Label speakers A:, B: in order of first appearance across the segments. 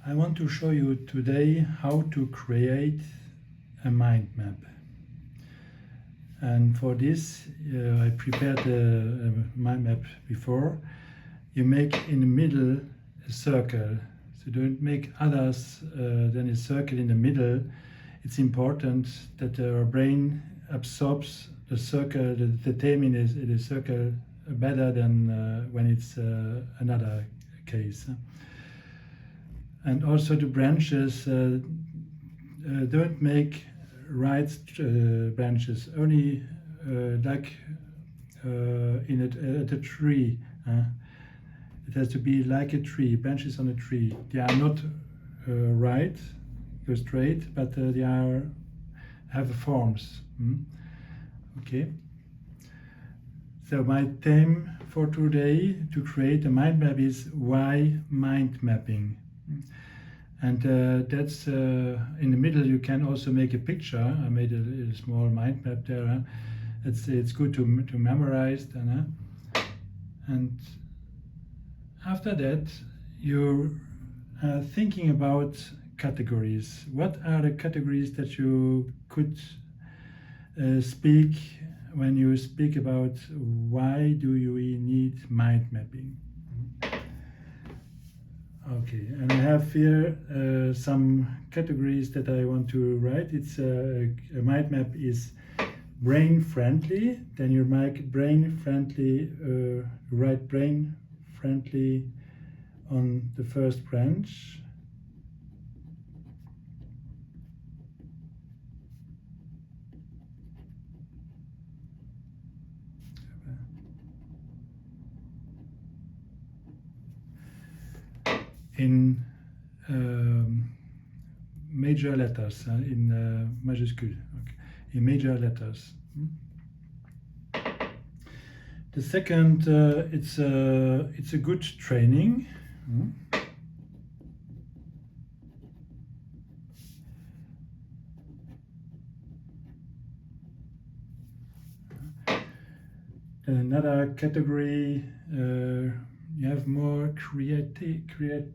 A: I want to show you today how to create a mind map. And for this, I prepared a mind map before. You make in the middle a circle. So don't make others than a circle in the middle. It's important that our brain absorbs the circle, the theme in the circle better than when it's another case. And also the branches, don't make right branches, only like at a tree. It has to be like a tree, branches on a tree. They are not right, go straight, but they have forms. Okay. So my theme for today to create a mind map is why mind mapping. And that's in the middle. You can also make a picture. I made a small mind map there. It's good to memorize. And after that, you're thinking about categories. What are the categories that you could speak when you speak about why do you need mind mapping? Okay, and I have here some categories that I want to write. It's a mind map is brain friendly. Then you make brain friendly, write brain friendly on the first branch. In major letters, in majuscule, okay. In major letters. The second, it's a good training. Another category, you have more creativity.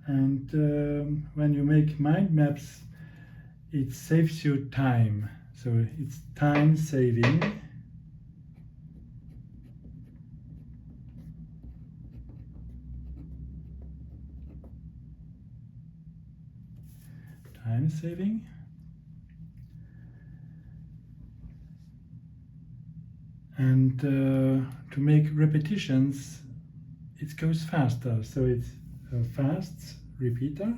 A: And when you make mind maps, it saves you time. So it's time saving. Time saving. And to make repetitions, it goes faster. So it's a fast repeater.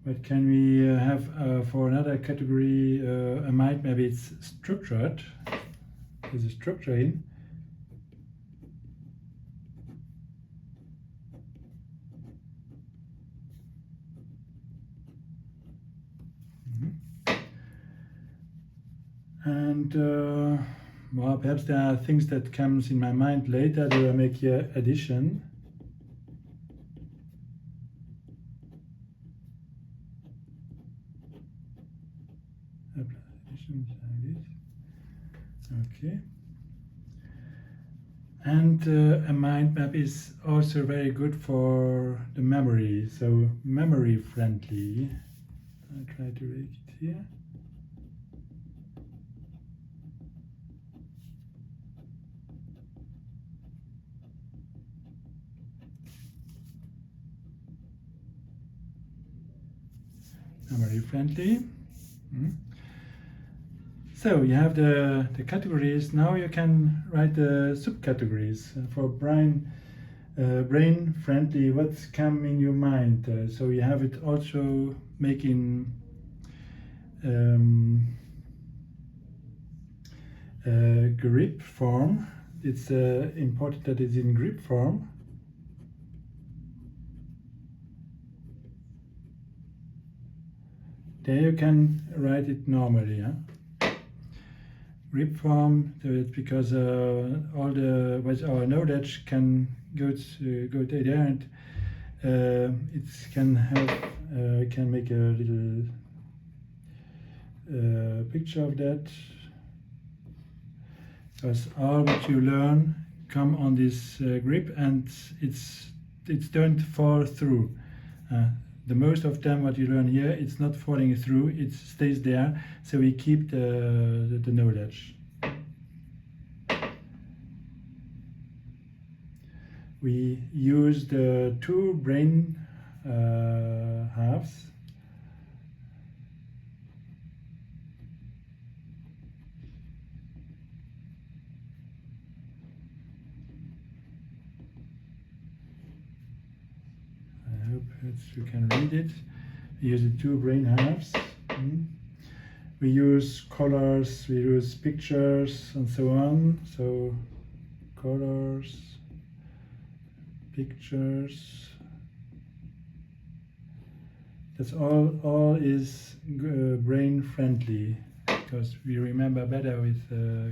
A: What can we have for another category? A mind map, it's structured. There's a structure in. And well, perhaps there are things that comes in my mind later. Do I make here addition? Addition like this. Okay. And a mind map is also very good for the memory. So memory friendly. I'll try to make it here. Memory friendly. So you have the categories. Now you can write the subcategories for brain friendly. What's come in your mind? So you have it also making grip form. It's important that it's in grip form. There you can write it normally. grip form, so it's because all the with our knowledge can go there, and it can help. Can make a little picture of that, because all what you learn come on this grip, and it's don't fall through. The most of them what you learn here, it's not falling through, it stays there, so we keep the knowledge. We use the two brain halves. I hope that you can read it. We use the two brain halves. We use colors, we use pictures, and so on. So colors, pictures. That's all is brain friendly, because we remember better with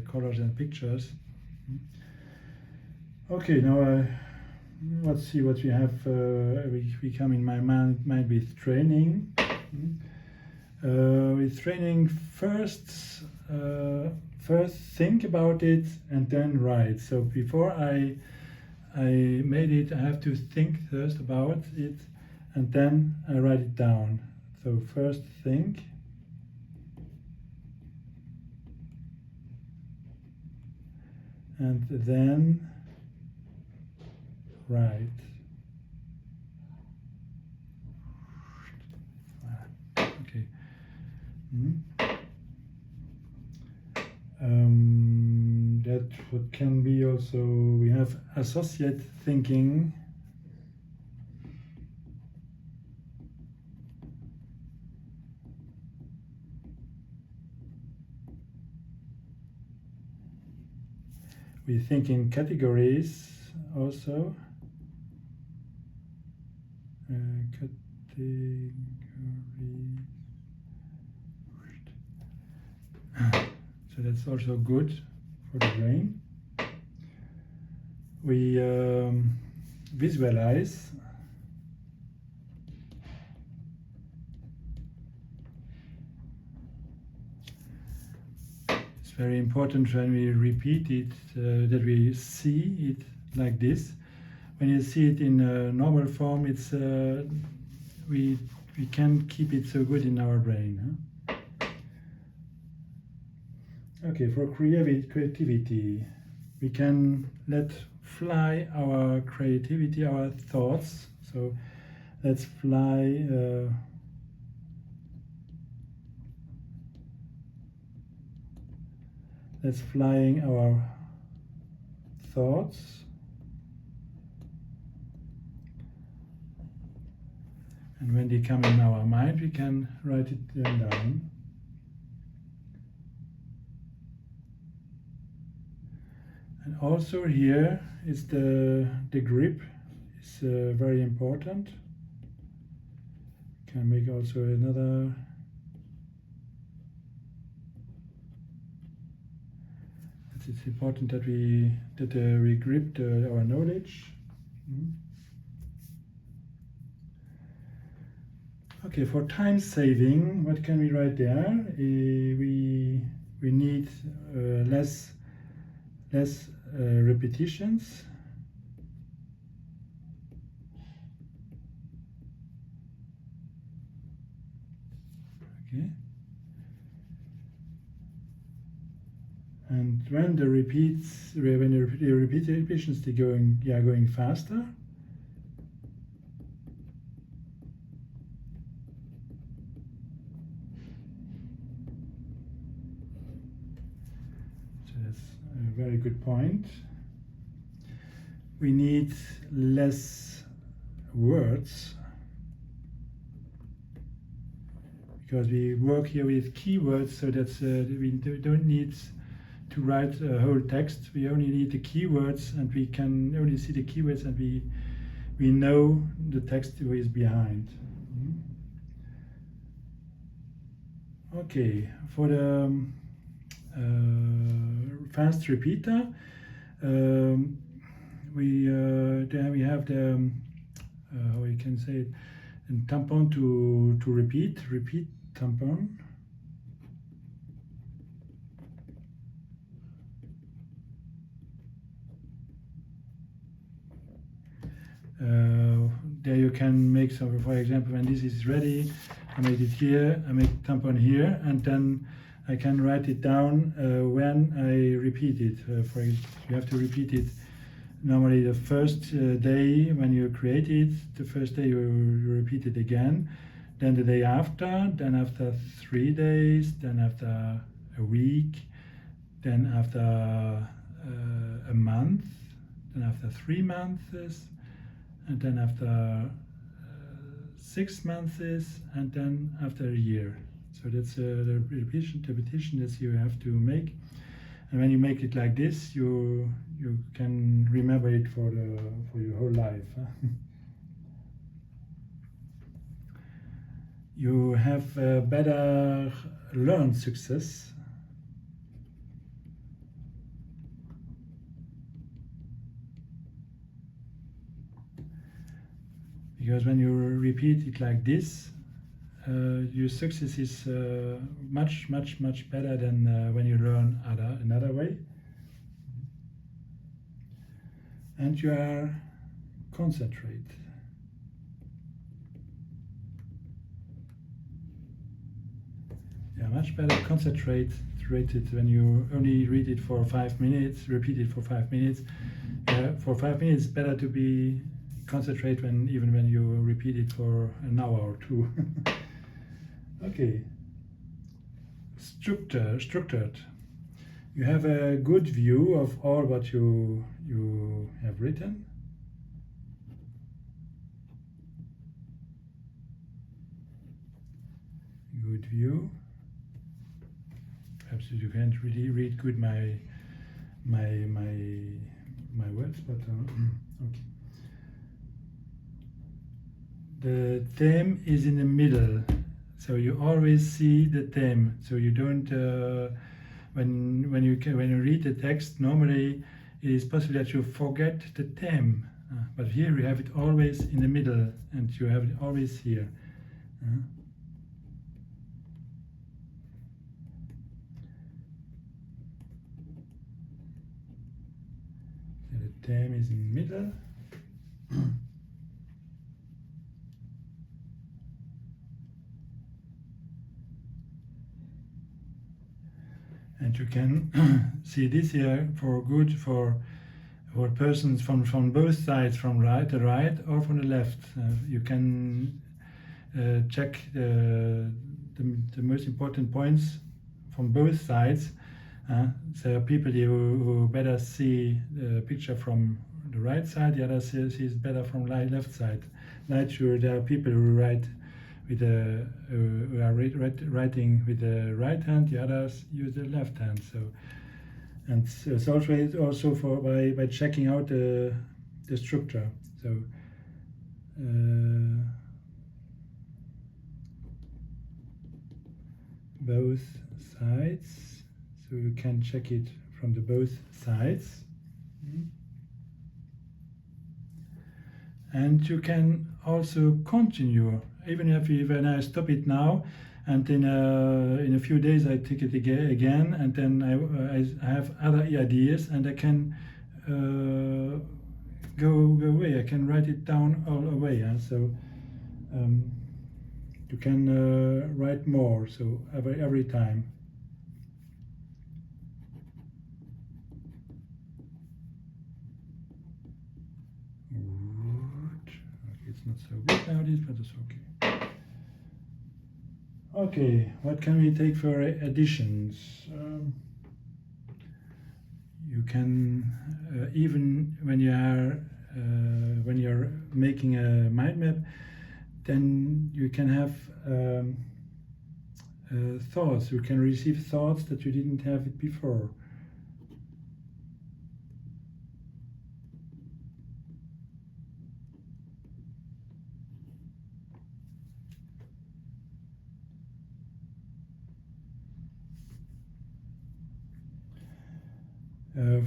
A: colors and pictures. Okay, now let's see what we have. We come in my mind with training. With training, first think about it and then write. So before I made it, I have to think first about it, and then I write it down. So first think, and then write. Okay. That what can be also, we have associate thinking. We think in categories also. Categories. So that's also good for the brain. We visualize. It's very important when we repeat it that we see it like this. When you see it in a normal form, it's we can't keep it so good in our brain. Huh? Okay, for creativity, we can let fly our creativity, our thoughts. So let's fly. Let's flying our thoughts. And when they come in our mind, we can write it down. And also here is the grip is very important. Can make also another. It's important that we grip our knowledge. Okay, for time saving, what can we write there? We need less repetitions. Okay. And when the repetitions are going faster. So that's a very good point. We need less words, because we work here with keywords, so that's we don't need to write a whole text. We only need the keywords, and we can only see the keywords, and we know the text is behind. Okay, for the fast repeater. There we have the how you can say it, and tampon to repeat tampon. There you can make some, for example, when this is ready, I made it here, I make tampon here, and then I can write it down when I repeat it. For example, you have to repeat it normally the first day when you create it, the first day you repeat it again, then the day after, then after 3 days, then after a week, then after a month, then after 3 months, and then after 6 months, and then after a year. So that's the repetition that you have to make. And when you make it like this, you can remember it for your whole life. You have better learn success. Because when you repeat it like this, your success is much better than when you learn another way. And you are concentrate. Yeah, much better concentrated when you only read it for 5 minutes, repeat it for 5 minutes. For 5 minutes, it's better to be concentrate even when you repeat it for an hour or two. Okay. Structured. You have a good view of all what you have written. Good view. Perhaps you can't really read good my words, but okay. The theme is in the middle, so you always see the theme. So you don't when you read the text, normally it is possible that you forget the theme, but here you have it always in the middle, and you have it always here. So the theme is in the middle. And you can see this here for persons from both sides, from the right or from the left. You can check the most important points from both sides. So people who better see the picture from the right side, the other sees better from left side. Not sure there are people who write with who are writing with the right hand, the others use the left hand. So, and it's also for by checking out the structure. So, both sides. So you can check it from the both sides. And you can also continue, even if when I stop it now, and then in a few days I take it again, and then I have other ideas, and I can go away. I can write it down all away. So you can write more. So every time. It's not so good nowadays, but it's okay. Okay, what can we take for additions? You can even when you're making a mind map, then you can have thoughts. You can receive thoughts that you didn't have it before.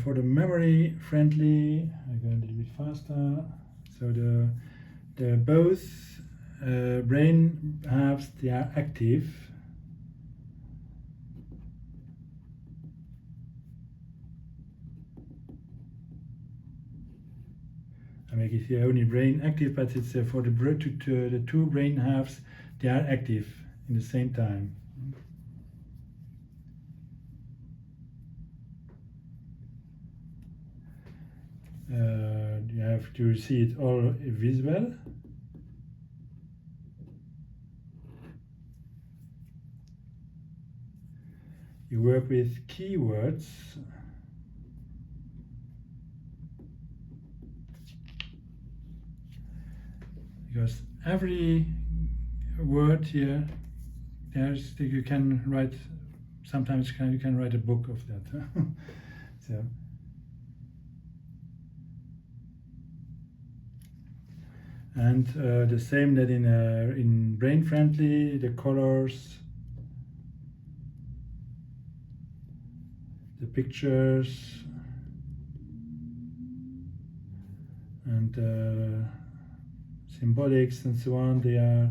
A: For the memory friendly, I go a little bit faster. So the both brain halves, they are active. I make it here only brain active, but it's for the two brain halves, they are active in the same time. You have to see it all visible. You work with keywords. Because every word here, you can write. Sometimes you can write a book of that. So. And the same that in brain friendly, the colors, the pictures, and symbolics and so on, they are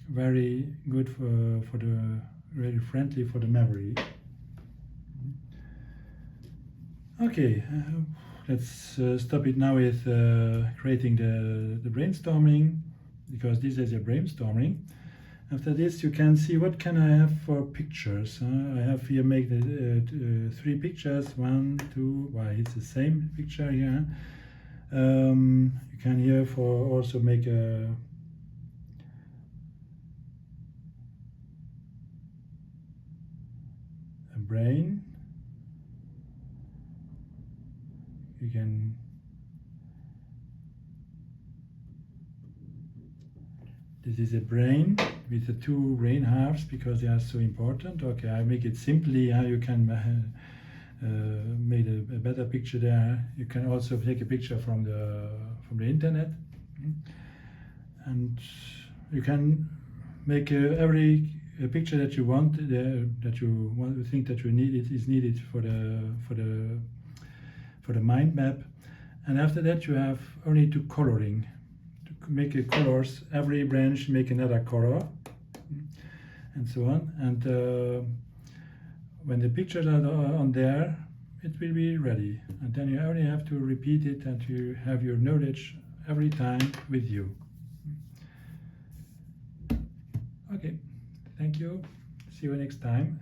A: very good for the very friendly for the memory. Okay, let's stop it now with creating the brainstorming, because this is a brainstorming. After this, you can see what can I have for pictures. I have here make the 3 pictures. 1, 2. Why it's the same picture here. You can here for also make a brain. You can this is a brain with the 2 brain halves because they are so important. Okay, I make it simply how you can make a better picture there. You can also take a picture from the internet, and you can make every picture that you want that you think that you need is needed for the mind map. And after that you have only to coloring, to make colors. Every branch make another color, and so on. And when the pictures are on there, it will be ready. And then you only have to repeat it, and you have your knowledge every time with you. Okay, thank you. See you next time.